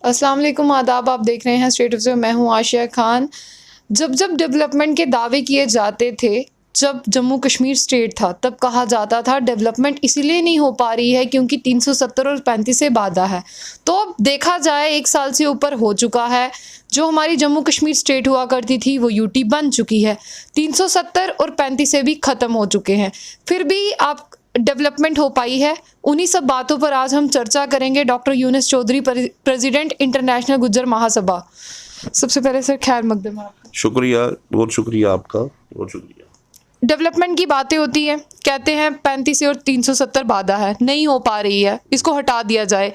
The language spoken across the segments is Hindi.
अस्सलाम वालेकुम, आदाब। आप देख रहे हैं स्टेट ऑफ मैं हूँ आशिया खान। जब डेवलपमेंट के दावे किए जाते थे, जब जम्मू कश्मीर स्टेट था, तब कहा जाता था डेवलपमेंट इसीलिए नहीं हो पा रही है क्योंकि 370 और 35 से बाधा है। तो अब देखा जाए 1 साल से ऊपर हो चुका है, जो हमारी जम्मू कश्मीर स्टेट हुआ करती थी वो यूटी बन चुकी है। 370 और 35 से भी ख़त्म हो चुके हैं, फिर भी आप डेवलपमेंट हो पाई है? उन्हीं सब बातों पर आज हम चर्चा करेंगे। Doctor Yunus Chaudhary, president international Gujjar Mahasabha. सबसे पहले सर खैर मकदम आपका। शुक्रिया, बहुत शुक्रिया आपका, बहुत शुक्रिया। डेवलपमेंट की बातें होती है, कहते हैं 35 और 370 बाधा है, नहीं हो पा रही है, इसको हटा दिया जाए।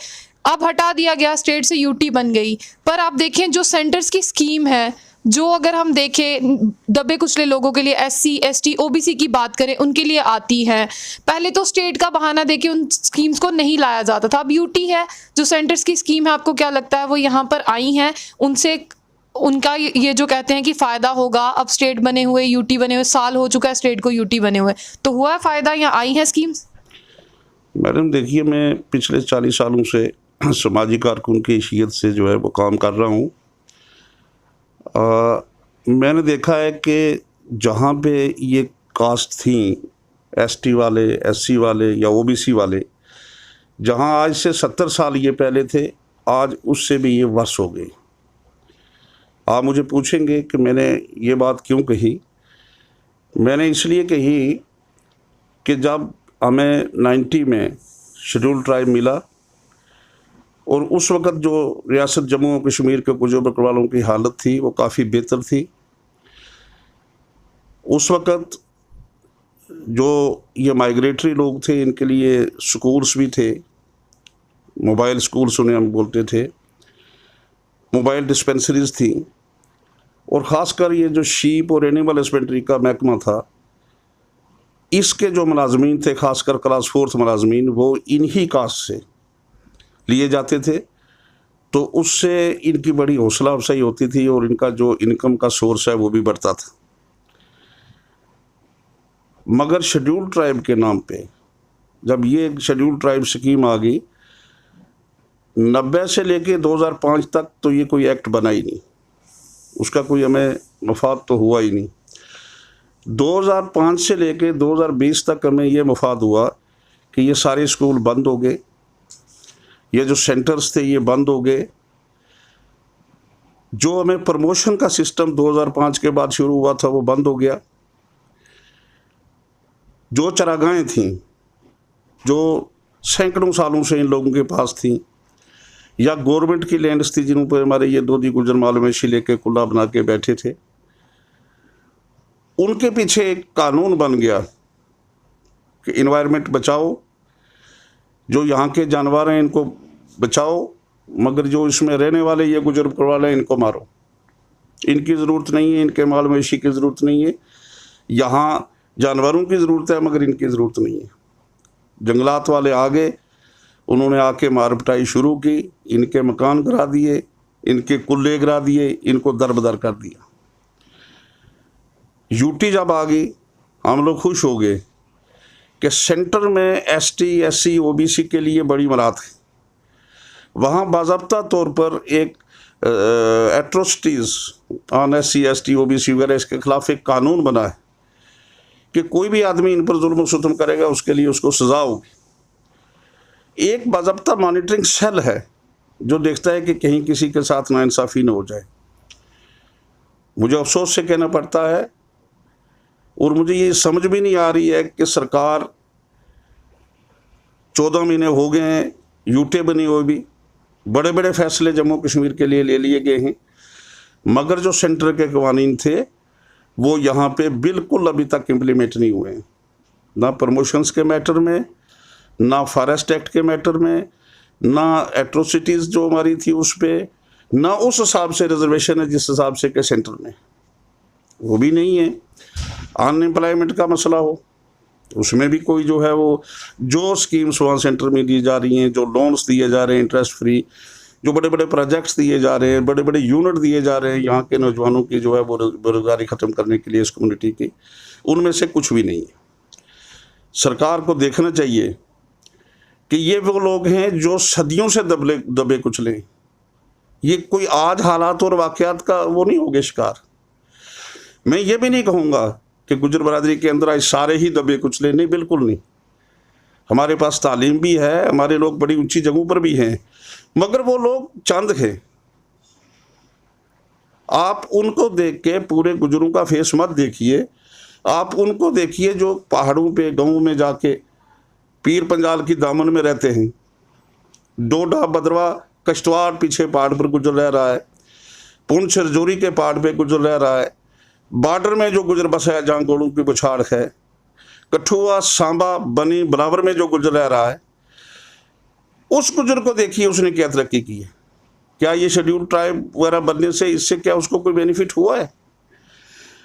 अब हटा दिया गया, स्टेट से यूटी बन गई। पर आप देखें जो सेंटर्स की स्कीम है, जो अगर हम देखें दबे कुचले लोगों के लिए, एससी एसटी ओबीसी की बात करें, उनके लिए आती हैं। पहले तो स्टेट का बहाना देके उन स्कीम्स को नहीं लाया जाता था। अब यूटी है, जो सेंटर्स की स्कीम है, आपको क्या लगता है वो यहाँ पर आई हैं, उनसे उनका ये जो कहते हैं कि फ़ायदा होगा? अब स्टेट बने हुए, यूटी बने हुए, साल हो चुका है स्टेट को यूटी बने हुए, तो हुआ है फ़ायदा या आई हैं स्कीम्स? मैडम देखिए, मैं पिछले 40 सालों से समाजी कारकुन की हैसियत से जो है वो काम कर रहा हूँ। मैंने देखा है कि जहाँ पे ये कास्ट थी, एसटी वाले, एससी वाले या ओबीसी वाले, जहाँ आज से 70 साल ये पहले थे, आज उससे भी ये वर्ष हो गए। आप मुझे पूछेंगे कि मैंने ये बात क्यों कही। मैंने इसलिए कही कि जब हमें 90 में शेड्यूल ट्राइब मिला और उस वक़्त जो रियासत जम्मू और कश्मीर के गुर्जर बकरवालों की हालत थी वो काफ़ी बेहतर थी। उस वक़्त जो ये माइग्रेटरी लोग थे, इनके लिए स्कूल्स भी थे, मोबाइल स्कूल्स उन्हें हम बोलते थे, मोबाइल डिस्पेंसरीज़ थी, और ख़ासकर ये जो शीप और एनिमल हस्बेंड्री का महकमा था, इसके जो मुलाजमीन थे, ख़ासकर क्लास 4th मुलाजमीन, वो इन्हीं कास्ट से लिए जाते थे। तो उससे इनकी बड़ी हौसला अफजाई होती थी और इनका जो इनकम का सोर्स है वो भी बढ़ता था। मगर शेड्यूल ट्राइब के नाम पे जब ये शेड्यूल ट्राइब स्कीम आ गई, 90 से लेके 2005 तक तो ये कोई एक्ट बना ही नहीं, उसका कोई हमें मफाद तो हुआ ही नहीं। 2005 से लेके 2020 तक हमें ये मफाद हुआ कि ये सारे स्कूल बंद हो गए, ये जो सेंटर्स थे ये बंद हो गए। जो हमें प्रमोशन का सिस्टम 2005 के बाद शुरू हुआ था वो बंद हो गया। जो चरागाहें थीं, जो सैकड़ों सालों से इन लोगों के पास थीं, या गवर्नमेंट की लैंड्स थी जिन पर हमारे ये दोदी गुजर मालूमेशी लेके कुल्ला बना के बैठे थे, उनके पीछे एक कानून बन गया कि इन्वायरमेंट बचाओ, जो यहाँ के जानवर हैं इनको बचाओ, मगर जो इसमें रहने वाले ये गुजर वाले हैं इनको मारो। इनकी ज़रूरत नहीं है, इनके माल मवेशी की ज़रूरत नहीं है, यहाँ जानवरों की ज़रूरत है मगर इनकी ज़रूरत नहीं है। जंगलात वाले आ गए, उन्होंने आके मार पिटाई शुरू की, इनके मकान गिरा दिए, इनके कुल्ले गिरा दिए, इनको दरबदर कर दिया। यूटी जब आ गई, हम लोग खुश हो गए कि सेंटर में एसटी, एससी, ओबीसी के लिए बड़ी मराहत है। वहाँ बाज़ाब्ता तौर पर एक atrocities on SC, ST, OBC वगैरह इसके ख़िलाफ़ एक कानून बना है कि कोई भी आदमी इन पर जुल्म सितम करेगा उसके लिए उसको सज़ा होगी। एक बाज़ाब्ता मॉनिटरिंग सेल है जो देखता है कि कहीं किसी के साथ नाइंसाफ़ी न हो जाए। मुझे अफसोस से कहना पड़ता है और मुझे ये समझ भी नहीं आ रही है कि सरकार 14 महीने हो गए हैं यूटी बनी हुई भी, बड़े बड़े फैसले जम्मू कश्मीर के लिए ले लिए गए हैं, मगर जो सेंटर के कवानीन थे वो यहाँ पे बिल्कुल अभी तक इम्प्लीमेंट नहीं हुए हैं। ना प्रमोशंस के मैटर में, ना फॉरेस्ट एक्ट के मैटर में, ना एट्रोसिटीज़ जो हमारी थी उस पर, ना उस हिसाब से रिजर्वेशन है जिस हिसाब से के सेंटर में, वो भी नहीं है। अनएम्प्लॉयमेंट का मसला हो, उसमें भी कोई जो है वो जो स्कीम्स वहाँ सेंटर में दी जा रही हैं, जो लोन्स दिए जा रहे हैं इंटरेस्ट फ्री, जो बड़े बड़े प्रोजेक्ट्स दिए जा रहे हैं, बड़े बड़े यूनिट दिए जा रहे हैं यहाँ के नौजवानों की जो है वो बेरोज़गारी ख़त्म करने के लिए इस कम्युनिटी की, उनमें से कुछ भी नहीं है। सरकार को देखना चाहिए कि ये वो लोग हैं जो सदियों से दबे कुचले, ये कोई आज हालात और वाक़यात का वो नहीं हो गए शिकार। मैं ये भी नहीं कहूँगा कि गुजर बरादरी के अंदर आज सारे ही दबे कुचले, नहीं, बिल्कुल नहीं। हमारे पास तालीम भी है, हमारे लोग बड़ी ऊंची जगहों पर भी हैं, मगर वो लोग चंद हैं। आप उनको देख के पूरे गुजरों का फेस मत देखिए, आप उनको देखिए जो पहाड़ों पे गाँव में जाके पीर पंजाल की दामन में रहते हैं। डोडा बदरवा कश्तवाड़ पीछे पहाड़ पर गुजर रह रहा है, पुंछ रजौरी के पहाड़ पे गुजर रह रहा है, बॉर्डर में जो गुजर बसा है जहाँ गोलों की बुछाड़ है, कठुआ सांबा बनी बराबर में जो गुजर रह रहा है, उस गुजर को देखिए उसने क्या तरक्की की है। क्या ये शेड्यूल ट्राइब वगैरह बनने से इससे क्या उसको कोई बेनिफिट हुआ है?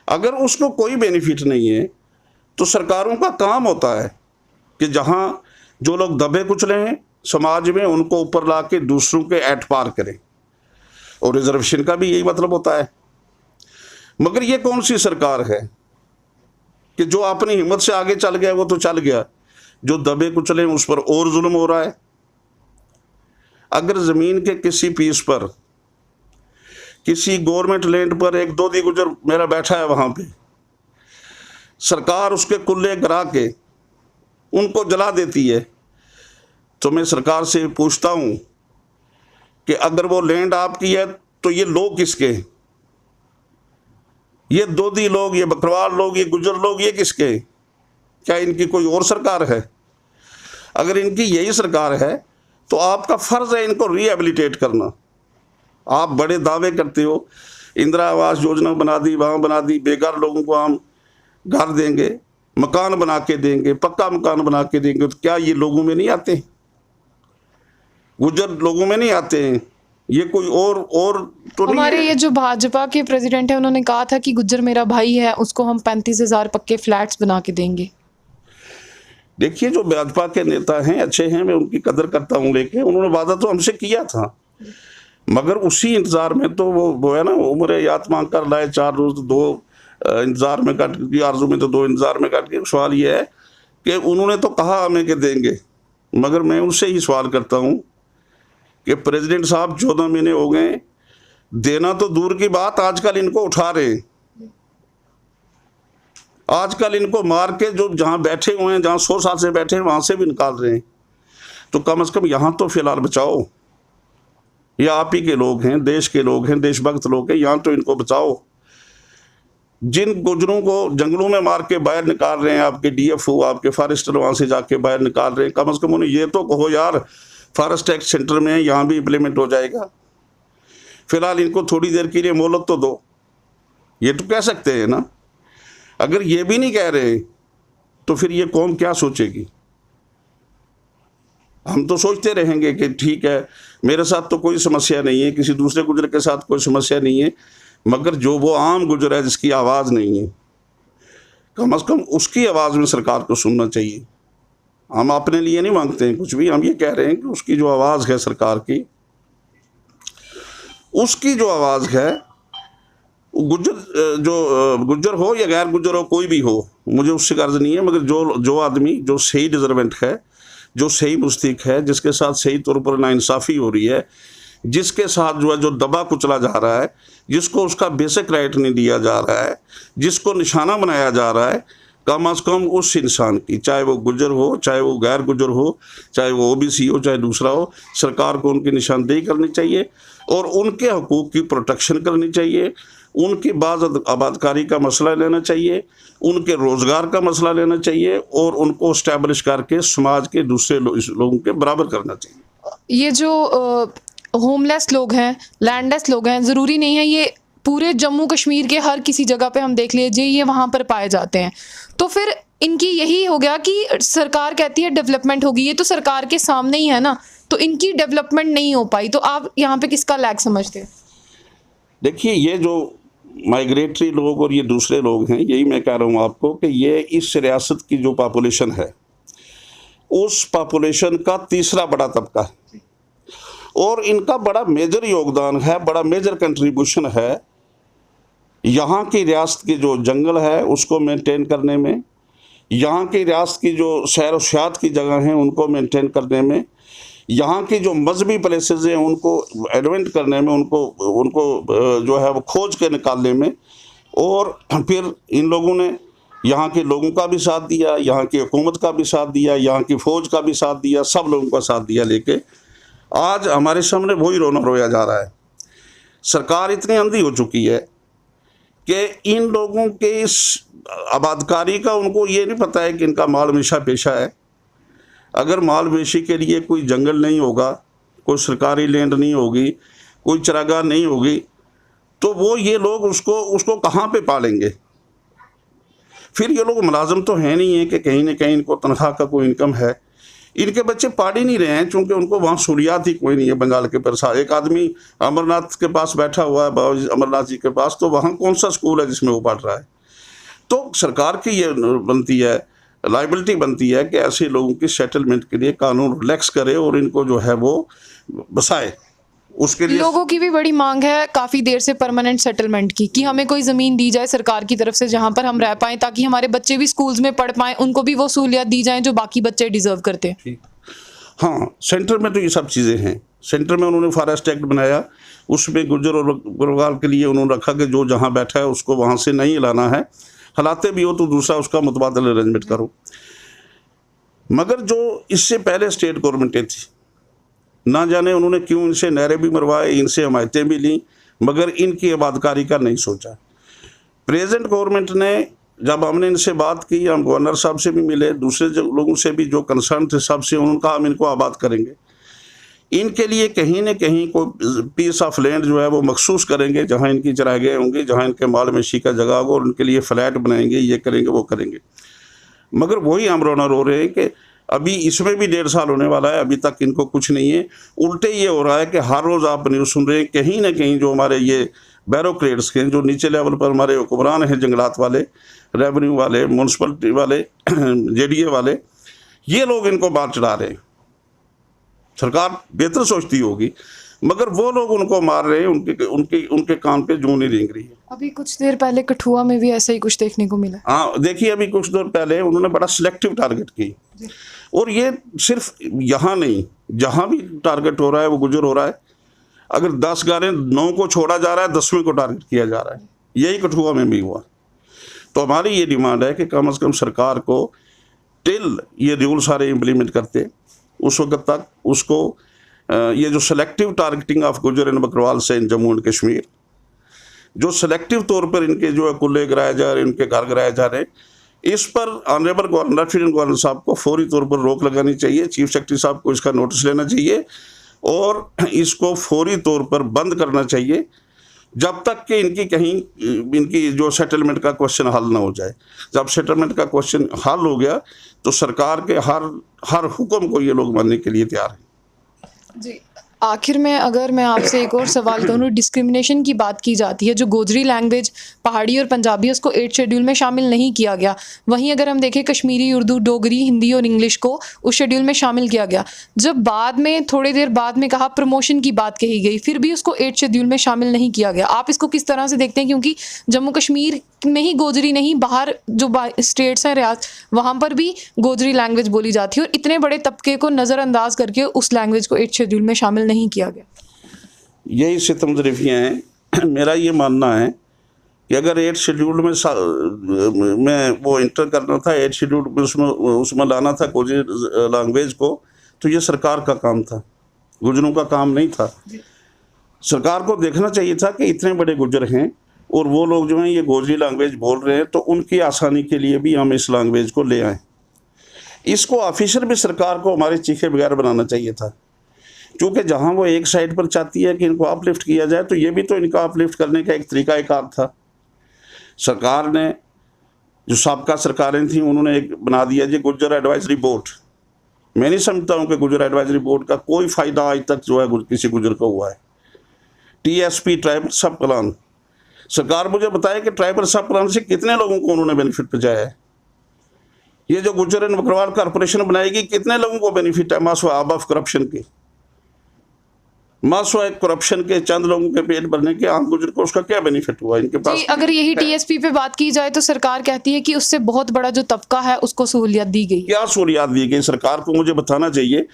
अगर उसको कोई बेनिफिट नहीं है तो सरकारों का काम होता है कि जहाँ जो लोग दबे कुचले हैं समाज में उनको ऊपर ला के दूसरों के एट पार करें, और रिजर्वेशन का भी यही मतलब होता है। मगर ये कौन सी सरकार है कि जो अपनी हिम्मत से आगे चल गया वो तो चल गया, जो दबे कुचले उस पर और जुल्म हो रहा है। अगर ज़मीन के किसी पीस पर, किसी गवर्नमेंट लैंड पर एक दो दी गुजर मेरा बैठा है, वहाँ पे सरकार उसके कुल्ले गिरा के उनको जला देती है, तो मैं सरकार से पूछता हूँ कि अगर वो लैंड आपकी है तो ये लोग किसके? ये दोदी लोग, ये बकरवाल लोग, ये गुजर लोग, ये किसके? क्या इनकी कोई और सरकार है? अगर इनकी यही सरकार है तो आपका फ़र्ज़ है इनको रिहेबिलिटेट करना। आप बड़े दावे करते हो, इंदिरा आवास योजना बना दी, वहाँ बना दी, बेघर लोगों को हम घर देंगे, मकान बना के देंगे, पक्का मकान बना के देंगे, तो क्या ये लोगों में नहीं आते? गुजर लोगों में नहीं आते हैं? ये कोई और तो नहीं हमारे है। ये जो भाजपा के प्रेसिडेंट है उन्होंने कहा था कि गुज्जर मेरा भाई है, उसको हम 35,000 पक्के फ्लैट्स बना के देंगे। देखिए, जो भाजपा के नेता हैं अच्छे हैं, मैं उनकी कदर करता हूँ, लेकिन उन्होंने वादा तो हमसे किया था, मगर उसी इंतज़ार में तो वो है ना, उम्र याद मांग कर लाए 4 रोज़ 2 इंतज़ार में काट दी, आरज़ू में तो 2 इंतज़ार में काट के। सवाल ये है कि उन्होंने तो कहा हमें कि देंगे, मगर मैं उनसे ही सवाल करता हूँ कि प्रेसिडेंट साहब 14 महीने हो गए, देना तो दूर की बात, आजकल इनको उठा रहे हैं, आजकल इनको मार के जो जहाँ बैठे हुए हैं, जहाँ 100 साल से बैठे हैं, वहाँ से भी निकाल रहे हैं। तो कम से कम यहाँ तो फिलहाल बचाओ। ये आप ही के लोग हैं, देश के लोग हैं, देशभक्त लोग हैं, यहाँ तो इनको बचाओ। जिन गुजरों को जंगलों में मार के बाहर निकाल रहे हैं आपके DFO, आपके फॉरेस्टर वहाँ से जाके बाहर निकाल रहे हैं, कम से कम उन्हें ये तो कहो यार फॉरेस्ट एक्ट सेंटर में यहाँ भी इम्प्लीमेंट हो जाएगा। फिलहाल इनको थोड़ी देर के लिए मोहलत तो दो, ये तो कह सकते हैं ना। अगर ये भी नहीं कह रहे तो फिर ये कौम क्या सोचेगी? हम तो सोचते रहेंगे कि ठीक है, मेरे साथ तो कोई समस्या नहीं है, किसी दूसरे गुजर के साथ कोई समस्या नहीं है, मगर जो वो आम गुजर है जिसकी आवाज़ नहीं है, कम से कम उसकी आवाज़ में सरकार को सुनना चाहिए। हम अपने लिए नहीं मांगते हैं कुछ भी, हम ये कह रहे हैं कि उसकी जो आवाज़ है सरकार की, उसकी जो आवाज़ है, गुज्जर हो या गैर गुज्जर हो, कोई भी हो, मुझे उससे गर्ज नहीं है, मगर जो आदमी जो सही डिजर्वेंट है, जो सही मुस्तहिक है, जिसके साथ सही तौर पर नाइंसाफ़ी हो रही है, जिसके साथ जो दबा कुचला जा रहा है, जिसको उसका बेसिक राइट नहीं दिया जा रहा है, जिसको निशाना बनाया जा रहा है, कम अज़ कम उस इंसान की, चाहे वो गुज्जर हो, चाहे वो गैर गुज्जर हो, चाहे वो OBC हो, चाहे दूसरा हो, सरकार को उनकी निशानदेही करनी चाहिए और उनके हकूक़ की प्रोटेक्शन करनी चाहिए। उनकी बाज़ आबादकारी का मसला लेना चाहिए, उनके रोज़गार का मसला लेना चाहिए और उनको इस्टेब्लिश करके समाज के दूसरे लोगों के बराबर करना चाहिए। ये जो होमलेस लोग हैं, लैंडलेस लोग हैं, ज़रूरी नहीं है ये पूरे जम्मू कश्मीर के हर किसी जगह पे हम देख लीजिए ये वहाँ पर पाए जाते हैं, तो फिर इनकी यही हो गया कि सरकार कहती है डेवलपमेंट होगी, ये तो सरकार के सामने ही है ना, तो इनकी डेवलपमेंट नहीं हो पाई, तो आप यहाँ पे किसका लैग समझते हैं? देखिए, ये जो माइग्रेटरी लोग और ये दूसरे लोग हैं, यही मैं कह रहा हूँ आपको कि ये इस रियासत की जो पॉपुलेशन है, उस पॉपुलेशन का तीसरा बड़ा तबका है और इनका बड़ा मेजर योगदान है, बड़ा मेजर कंट्रीब्यूशन है यहाँ की रियासत की जो जंगल है उसको मेंटेन करने में, यहाँ की रियासत की जो सैर व सियाहत की जगह हैं उनको मेंटेन करने में, यहाँ की जो मजहबी प्लेसेस हैं उनको एडवेंट करने में, उनको जो है वो खोज के निकालने में, और फिर इन लोगों ने यहाँ के लोगों का भी साथ दिया, यहाँ की हुकूमत का भी साथ दिया, यहाँ की फ़ौज का भी साथ दिया, सब लोगों का साथ दिया लेके आज हमारे सामने वही रोना रोया जा रहा है। सरकार इतनी अंधी हो चुकी है कि इन लोगों के इस आबादकारी का उनको ये नहीं पता है कि इनका माल हमेशा पेशा है। अगर माल वेशी के लिए कोई जंगल नहीं होगा, कोई सरकारी लैंड नहीं होगी, कोई चरागाह नहीं होगी, तो वो ये लोग उसको कहाँ पे पालेंगे। फिर ये लोग मुलाजम तो है नहीं है कि कहीं ना कहीं इनको तनख्वाह का कोई इनकम है। इनके बच्चे पढ़ ही नहीं रहे हैं क्योंकि उनको वहाँ सहूलियात ही कोई नहीं है। बंगाल के प्रसाद एक आदमी अमरनाथ के पास बैठा हुआ है, बाबा अमरनाथ जी के पास, तो वहाँ कौन सा स्कूल है जिसमें वो पढ़ रहा है। तो सरकार की ये बनती है, लाइबिलिटी बनती है कि ऐसे लोगों की सेटलमेंट के लिए कानून रिलैक्स करे और इनको जो है वो बसाए। उसके लिए लोगों की भी बड़ी मांग है काफ़ी देर से परमानेंट सेटलमेंट की, कि हमें कोई ज़मीन दी जाए सरकार की तरफ से जहाँ पर हम रह पाएँ, ताकि हमारे बच्चे भी स्कूल्स में पढ़ पाएँ, उनको भी वो सहूलियत दी जाएँ जो बाकी बच्चे डिज़र्व करते हैं। हाँ, सेंटर में तो ये सब चीज़ें हैं। सेंटर में उन्होंने फॉरेस्ट एक्ट बनाया, उसमें गुर्जर और बकरवाल के लिए उन्होंने रखा कि जो जहाँ बैठा है उसको वहाँ से नहीं हिलाना है, हिलाते भी हो तो दूसरा उसका मुतबादल अरेंजमेंट करो। मगर जो इससे पहले स्टेट गवर्नमेंटें थी, ना जाने उन्होंने क्यों इनसे नहरें भी मरवाए, इनसे हमायतें भी लीं, मगर इनकी आबादकारी का नहीं सोचा। प्रेजेंट गवर्नमेंट ने, जब हमने इनसे बात की, हम गवर्नर साहब से भी मिले, दूसरे लोगों से भी जो कंसर्न थे सबसे, उन्होंने कहा हम इनको आबाद करेंगे। इनके लिए कहीं न कहीं कोई पीस ऑफ लैंड जो है वो मखसूस करेंगे, जहाँ इनकी चरागाहें होंगी, जहाँ इनके माल मवेशी का जगह होगा, और उनके लिए फ्लैट बनाएंगे, ये करेंगे वो करेंगे। मगर वही हम रोना रो रहे हैं कि अभी इसमें भी 1.5 साल होने वाला है, अभी तक इनको कुछ नहीं है। उल्टे ये हो रहा है कि हर रोज़ आप न्यूज़ सुन रहे हैं, कहीं ना कहीं जो हमारे ये ब्यूरोक्रेट्स के, जो नीचे लेवल पर हमारे हुक्मरान हैं, जंगलात वाले, रेवेन्यू वाले, म्यूनसिपलिटी वाले, जेडीए वाले, ये लोग इनको बात चढ़ा रहे हैं। सरकार बेहतर सोचती होगी, मगर वो लोग उनको मार रहे हैं, उनके कान पे जूं नहीं रेंग रही है। अभी कुछ देर पहले कठुआ में भी ऐसा ही कुछ देखने को मिला। हाँ, देखिए अभी कुछ देर पहले उन्होंने बड़ा सिलेक्टिव टारगेट की, और ये सिर्फ यहाँ नहीं, जहाँ भी टारगेट हो रहा है वो गुजर हो रहा है। अगर 10 गाड़ियाँ 9 को छोड़ा जा रहा है, 10वें को टारगेट किया जा रहा है। यही कठुआ में भी हुआ। तो हमारी ये डिमांड है कि कम से कम सरकार को टिल ये रूल सारे इम्प्लीमेंट करते उस वक्त तक उसको ये जो सेलेक्टिव टारगेटिंग ऑफ गुजर एंड बकरवाल से इन जम्मू एंड कश्मीर, जो सेलेक्टिव तौर पर इनके जो है कुल्ले गिराए जा रहे हैं, इनके घर गिराए जा रहे हैं, इस पर ऑनरेबल गवर्नर, लेफ्टिनेंट गवर्नर साहब को फौरी तौर पर रोक लगानी चाहिए। चीफ सेक्रेटरी साहब को इसका नोटिस लेना चाहिए और इसको फौरी तौर पर बंद करना चाहिए, जब तक कि इनकी जो सेटलमेंट का क्वेश्चन हल ना हो जाए। जब सेटलमेंट का क्वेश्चन हल हो गया तो सरकार के हर हुक्म को ये लोग मानने के लिए तैयार हैं। जी, आखिर में अगर मैं आपसे एक और सवाल करूँ, डिस्क्रिमिनेशन की बात की जाती है, जो गोजरी लैंग्वेज पहाड़ी और पंजाबी उसको 8 शेड्यूल में शामिल नहीं किया गया। वहीं अगर हम देखें कश्मीरी, उर्दू, डोगरी, हिंदी और इंग्लिश को उस शेड्यूल में शामिल किया गया। जब बाद में थोड़ी देर बाद में कहा प्रमोशन की बात कही गई, फिर भी उसको 8 शेड्यूल में शामिल नहीं किया गया। आप इसको किस तरह से देखते हैं? क्योंकि जम्मू कश्मीर में ही गोजरी नहीं, बाहर जो स्टेट्स हैं, रियासत, वहाँ पर भी गोजरी लैंग्वेज बोली जाती है, और इतने बड़े तबके को नज़रअंदाज करके उस लैंग्वेज को 8 शेड्यूल में शामिल नहीं किया गया। यही सितमज़रीफ़ियाँ हैं। मेरा ये मानना है कि अगर 8 शेड्यूल में वो इंटर करना था, 8 शेड्यूल में उसमें लाना था गोजरी लैंग्वेज को, तो ये सरकार का काम था, गुजरों का काम नहीं था। सरकार को देखना चाहिए था कि इतने बड़े गुजर हैं और वो लोग जो हैं ये गोजरी लैंग्वेज बोल रहे हैं, तो उनकी आसानी के लिए भी हम इस लैंग्वेज को ले आएँ। इसको ऑफिशियल भी सरकार को हमारे चीखे बगैर बनाना चाहिए था, क्योंकि जहाँ वो एक साइड पर चाहती है कि इनको अपलिफ्ट किया जाए, तो ये भी तो इनका अपलिफ्ट करने का एक तरीक़ाकार था। सरकार ने, जो साबका सरकारें थीं, उन्होंने एक बना दिया जी गुजर एडवाइजरी बोर्ड। मैं नहीं समझता हूँ कि गुजर एडवाइजरी बोर्ड का कोई फ़ायदा आज तक जो है किसी गुजर को हुआ है। TSP, ट्राइबल सब प्लान, सरकार मुझे बताए कि ट्राइबल सब प्लान से कितने लोगों को उन्होंने बेनिफिट पहुँचाया है। ये जो गुजर एंड बकरवाल कॉरपोरेशन बनाएगी, कितने लोगों को बेनिफिट है? मासवाब ऑफ करप्शन के, मासवा करप्शन के चंद लोगों के पेट भरने के, आम गुजर को उसका क्या बेनिफिट हुआ इनके पास? अगर यही TSP पे बात की जाए तो सरकार कहती है कि उससे बहुत बड़ा जो तबका है उसको सहूलियत दी गई। क्या सहूलियत दी गई? सरकार को मुझे बताना चाहिए।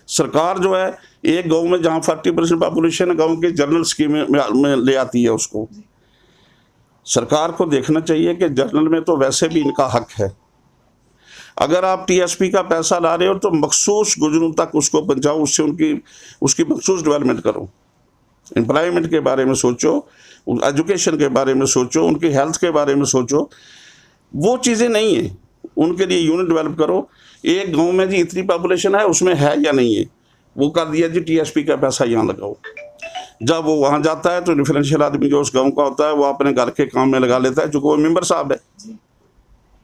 सरकार जो है एक गांव में जहां 40% पॉपुलेशन है, गांव के जनरल स्कीम में ले आती है उसको। सरकार को देखना चाहिए कि जनरल में तो वैसे भी इनका हक है। अगर आप टीएसपी का पैसा ला रहे हो तो मखसूस गुजरों तक उसको पहुंचाओ, उससे उसकी मखसूस डेवलपमेंट करो, एम्प्लॉयमेंट के बारे में सोचो, एजुकेशन के बारे में सोचो, उनकी हेल्थ के बारे में सोचो। वो चीज़ें नहीं है, उनके लिए यूनिट डेवलप करो। एक गांव में जी इतनी पॉपुलेशन है, उसमें है या नहीं है, वो कर दिया जी टीएसपी का पैसा यहाँ लगाओ। जब वो वहाँ जाता है तो डिफरेंशियल आदमी जो उस गांव का होता है वो अपने घर के काम में लगा लेता है, जो वो मेंबर साहब है,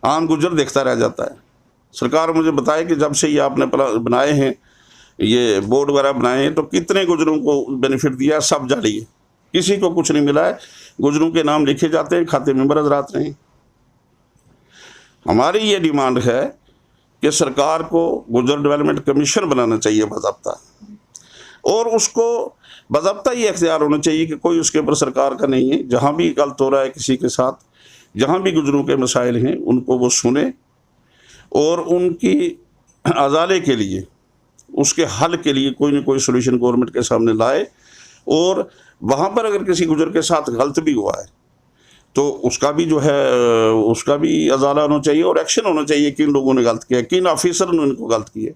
आम गुजर देखता रह जाता है। सरकार मुझे बताए कि जब से ये आपने बनाए हैं, ये बोर्ड वगैरह बनाए हैं, तो कितने गुजरों को बेनिफिट दिया, सब जारी है, किसी को कुछ नहीं मिला है। गुजरों के नाम लिखे जाते हैं, खाते में बरस आते हैं। हमारी ये डिमांड है कि सरकार को गुजर डेवलपमेंट कमीशन बनाना चाहिए बाज़ाब्ता, और उसको बाज़ाब्ता ये इख्तियार होना चाहिए कि कोई उसके ऊपर सरकार का नहीं है। जहाँ भी गलत हो रहा है किसी के साथ, जहाँ भी गुजरों के मसाइल हैं, उनको वो सुने और उनकी अजाले के लिए, उसके हल के लिए कोई ना कोई सोल्यूशन गवर्नमेंट के सामने लाए। और वहाँ पर अगर किसी गुजर के साथ गलत भी हुआ है तो उसका भी जो है उसका भी अजाला होना चाहिए और एक्शन होना चाहिए। किन लोगों ने गलत किया, किन ऑफिसर ने उनको गलत किया,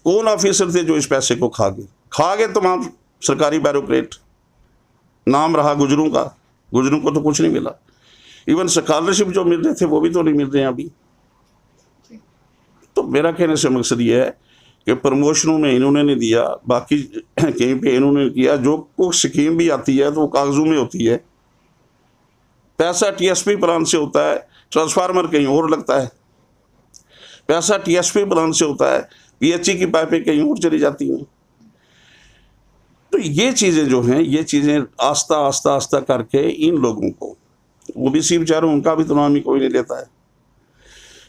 कौन ऑफिसर थे जो इस पैसे को खा गए तमाम सरकारी ब्यूरोक्रेट। नाम रहा गुजरों का, गुजरों को तो कुछ नहीं मिला। इवन स्कॉलरशिप जो मिल रहे थे वो भी तो नहीं मिल रहे हैं अभी। तो मेरा कहने से मकसद ये है कि प्रमोशनों में इन्होंने नहीं दिया, बाकी कहीं पे इन्होंने किया। जो कोई स्कीम भी आती है तो वो कागजों में होती है, पैसा टीएसपी प्लान से होता है, ट्रांसफार्मर कहीं और लगता है। पैसा टीएसपी प्लान से होता है, पीएचई की पाइपें कहीं और चली जाती हैं। तो ये चीज़ें जो हैं, ये चीज़ें आस्ता आस्ता आस्ता करके इन लोगों को, ओबीसी बेचारों उनका भी तो नाम ही कोई नहीं लेता है।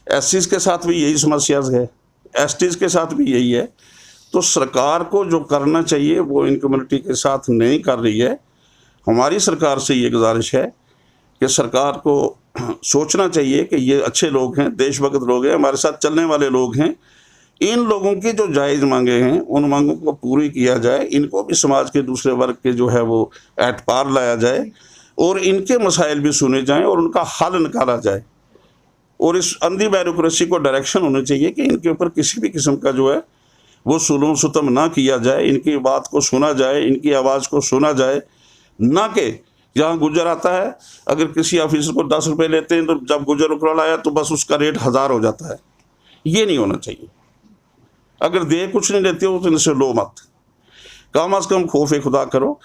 एससीज के साथ भी यही समस्या है, एसटीज के साथ भी यही है। तो सरकार को जो करना चाहिए वो इन कम्युनिटी के साथ नहीं कर रही है। हमारी सरकार से ये गुजारिश है कि सरकार को सोचना चाहिए कि ये अच्छे लोग हैं, देशभक्त लोग हैं, हमारे साथ चलने वाले लोग हैं। इन लोगों की जो जायज़ मांगे हैं उन मांगों को पूरी किया जाए, इनको भी समाज के दूसरे वर्ग के जो है वो एट पार लाया जाए और इनके मसाइल भी सुने जाएं और उनका हल निकाला जाए। और इस अंधी ब्यूरोक्रेसी को डायरेक्शन होना चाहिए कि इनके ऊपर किसी भी किस्म का जो है वो सुलूम सुतम ना किया जाए, इनकी बात को सुना जाए, इनकी आवाज़ को सुना जाए। ना कि जहाँ गुजर आता है, अगर किसी ऑफिसर को 10 रुपये लेते हैं तो जब गुजर उकरल आया तो बस उसका रेट 1000 हो जाता है। ये नहीं होना चाहिए। अगर दे कुछ नहीं लेते हो तो इनसे लो मत, कम अज़ कम खौफ खुदा करो।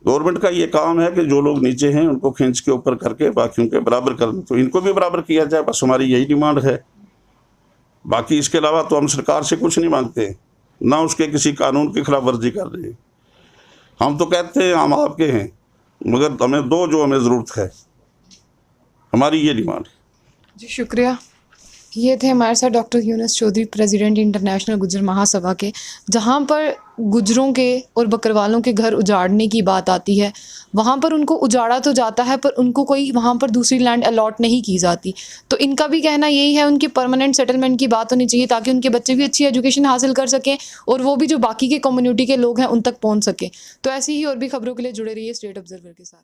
गवर्नमेंट का ये काम है कि जो लोग नीचे हैं उनको खींच के ऊपर करके बाकियों के बराबर कर, तो इनको भी बराबर किया जाए। बस हमारी यही डिमांड है। बाकी इसके अलावा तो हम सरकार से कुछ नहीं मांगते, ना उसके किसी कानून की खिलाफ वर्जी कर रहे हैं। हम तो कहते हैं हम आपके हैं, मगर हमें दो जो हमें ज़रूरत है। हमारी ये डिमांड है। जी शुक्रिया। ये थे हमारे साथ doctor Yunus Chaudhary, president international Gujar Mahasabha के। जहाँ पर गुजरों के और बकरवालों के घर उजाड़ने की बात आती है, वहाँ पर उनको उजाड़ा तो जाता है पर उनको कोई वहाँ पर दूसरी लैंड अलॉट नहीं की जाती। तो इनका भी कहना यही है, उनकी परमानेंट सेटलमेंट की बात होनी चाहिए ताकि उनके बच्चे भी अच्छी एजुकेशन हासिल कर सकें और वो भी जो बाकी के कम्युनिटी के लोग हैं उन तक पहुँच सकें। तो ऐसी ही और भी खबरों के लिए जुड़े रहिए स्टेट ऑब्जर्वर के साथ।